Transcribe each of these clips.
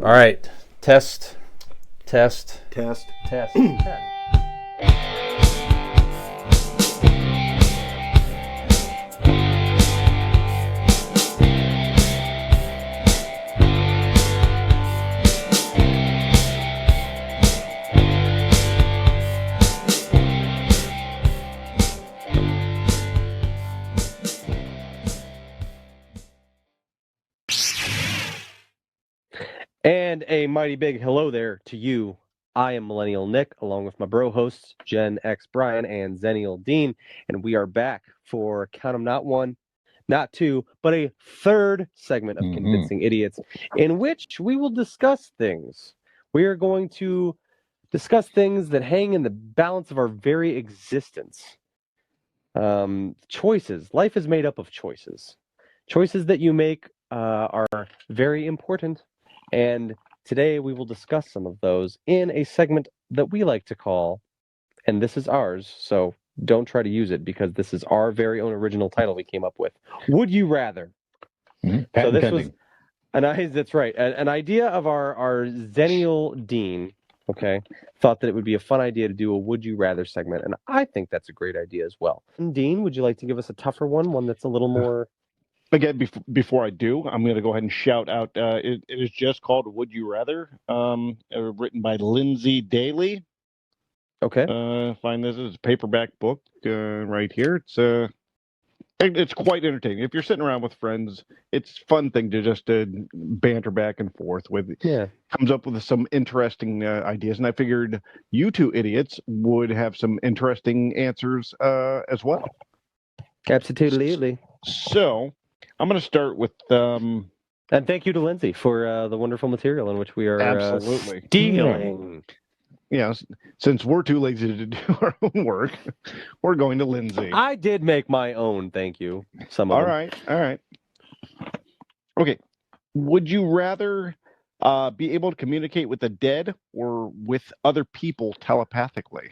All right. Test. Test. Test. And a mighty big hello there to you. I am Millennial Nick, along with my bro hosts, Gen X Brian and Zennial Dean, and we are back for count 'em not one, not two, but a third segment of Convincing Idiots, in which we will discuss things. We are going to discuss things that hang in the balance of our very existence. Choices. Life is made up of choices. Choices that you make are very important. And today we will discuss some of those in a segment that we like to call, and this is ours, so don't try to use it because this is our very own original title we came up with. Would you rather? So this was that's right, an idea of our Zennial Dean, okay, thought that it would be a fun idea to do a Would You Rather segment, and I think that's a great idea as well. Dean, would you like to give us a tougher one that's a little more... Again, before I do, I'm going to go ahead and shout out. It is just called "Would You Rather," written by Lindsay Daly. Okay. Find this as a paperback book right here. It's quite entertaining. If you're sitting around with friends, it's a fun thing to just banter back and forth with. Yeah. Comes up with some interesting ideas, and I figured you two idiots would have some interesting answers as well. Absolutely. So I'm going to start with. And thank you to Lindsay for the wonderful material in which we are absolutely stealing. Yeah, since we're too lazy to do our own work, we're going to Lindsay. I did make my own, thank you. Some of them. All right. Okay. Would you rather be able to communicate with the dead or with other people telepathically?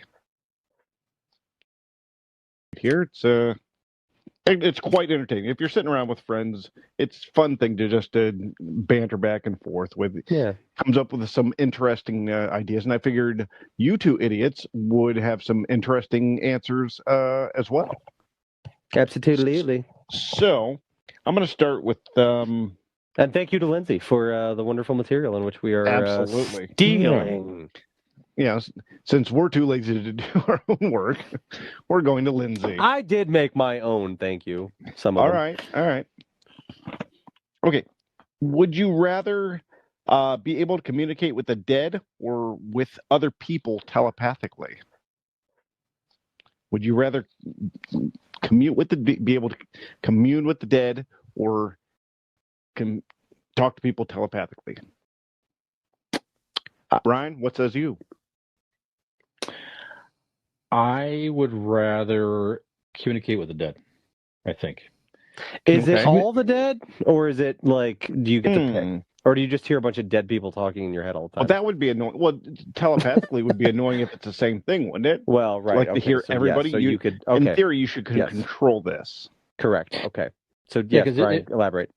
Here, it's quite entertaining. If you're sitting around with friends, it's a fun thing to just banter back and forth with. Yeah. Comes up with some interesting ideas, and I figured you two idiots would have some interesting answers as well. Absolutely. So I'm going to start with. And thank you to Lindsay for the wonderful material in which we are absolutely stealing. Yeah, since we're too lazy to do our own work, we're going to Lindsay. I did make my own, thank you. Some of them. All right. Okay. Would you rather be able to communicate with the dead or with other people telepathically? Would you rather be able to commune with the dead or talk to people telepathically? Brian, what says you? I would rather communicate with the dead, I think. Is it all the dead? Or is it like, do you get to pick? Or do you just hear a bunch of dead people talking in your head all the time? Well, that would be annoying. Well, telepathically would be annoying if it's the same thing, wouldn't it? Well, right. Like to hear everybody. Yeah, so you could, in theory, you should control this. Correct. Okay. So, yes, Brian, elaborate.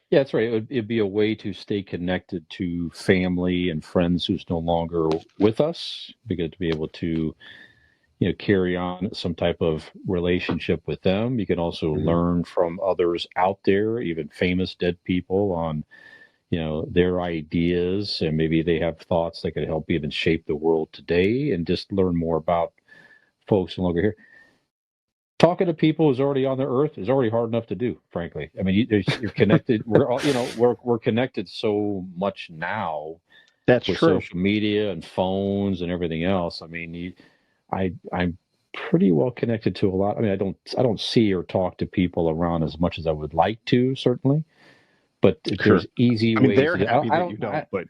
Yeah, that's right. It'd be a way to stay connected to family and friends who's no longer with us, because to be able to, carry on some type of relationship with them. You can also learn from others out there, even famous dead people, on, their ideas, and maybe they have thoughts that could help even shape the world today, and just learn more about folks no longer here. Talking to people who's already on the earth is already hard enough to do, frankly. I mean, you're connected. We're all, we're connected so much now. That's with true. Social media and phones and everything else. I mean, I'm pretty well connected to a lot. I mean, I don't see or talk to people around as much as I would like to, certainly. But there's easy ways. They're happy that you don't. But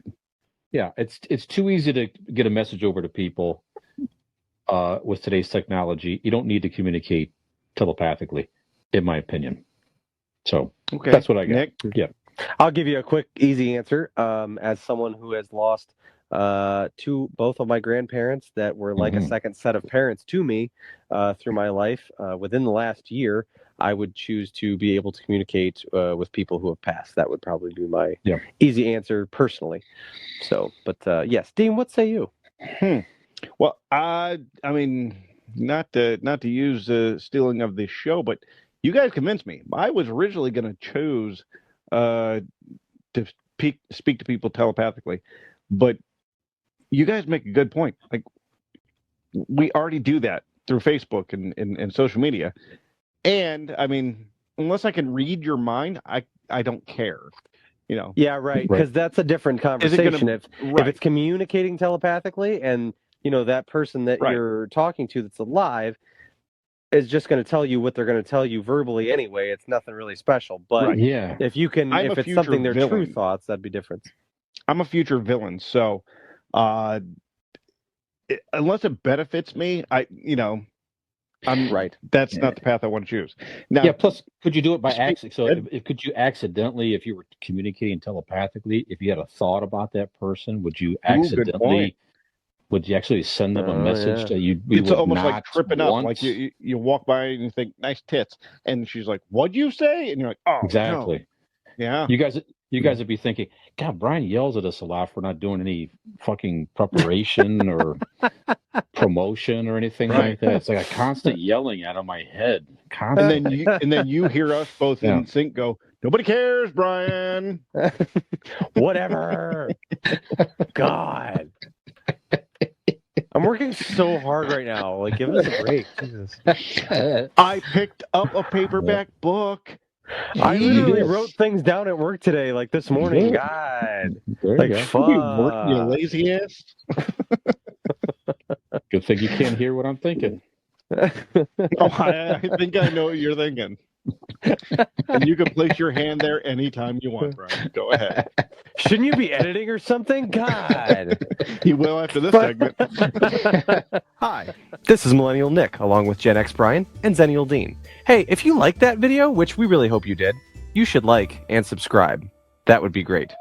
yeah, it's too easy to get a message over to people with today's technology. You don't need to communicate telepathically, in my opinion. So that's what I got. Nick? Yeah, I'll give you a quick, easy answer. As someone who has lost both of my grandparents that were like a second set of parents to me through my life within the last year, I would choose to be able to communicate with people who have passed. That would probably be my Yeah. easy answer personally. So, but yes, Dean, what say you? Well, I mean, not to use stealing of the show, but you guys convinced me. I was originally going to choose to speak to people telepathically, but you guys make a good point. Like, we already do that through Facebook and social media, and I mean, unless I can read your mind, I don't care. You know, Yeah, right. Because that's a different is it conversation. going to If it's communicating telepathically, and that person that Right. you're talking to that's alive is just going to tell you what they're going to tell you verbally anyway. It's nothing really special. But Right. Yeah. if you can, I'm if a it's future something they're true villain. thoughts, that'd be different. I'm a future villain, so unless it benefits me, I'm Right. That's not the path I want to choose. Now, Yeah. Plus, could you do it by speak- accident? So, could you accidentally, if you were communicating telepathically, if you had a thought about that person, would you good accidentally? point. Would you actually send them a Oh, message yeah. that you It's would almost not like tripping up. want? Like you walk by and you think nice tits, and she's like, "What'd you say?" And you're like, "Oh, Exactly. no. Yeah." You guys would be thinking, God, Brian yells at us a lot for not doing any fucking preparation or promotion or anything like that. It's like a constant yelling out of my head. Constantly. And then you hear us both Yeah. in sync go, "Nobody cares, Brian." Whatever. God. I'm working so hard right now. Like, give us a break. Jesus. I picked up a paperback book. I literally did. wrote things down at work today, like this morning. God. There Like, you go. You be working, you fuck. lazy ass. Good thing you can't hear what I'm thinking. Oh, I think I know what you're thinking. And you can place your hand there anytime you want, Brian. Go ahead. Shouldn't you be editing or something? God. He will after this segment. Hi, this is Millennial Nick, along with Gen X Brian and Zennial Dean. Hey, if you liked that video, which we really hope you did, you should like and subscribe. That would be great.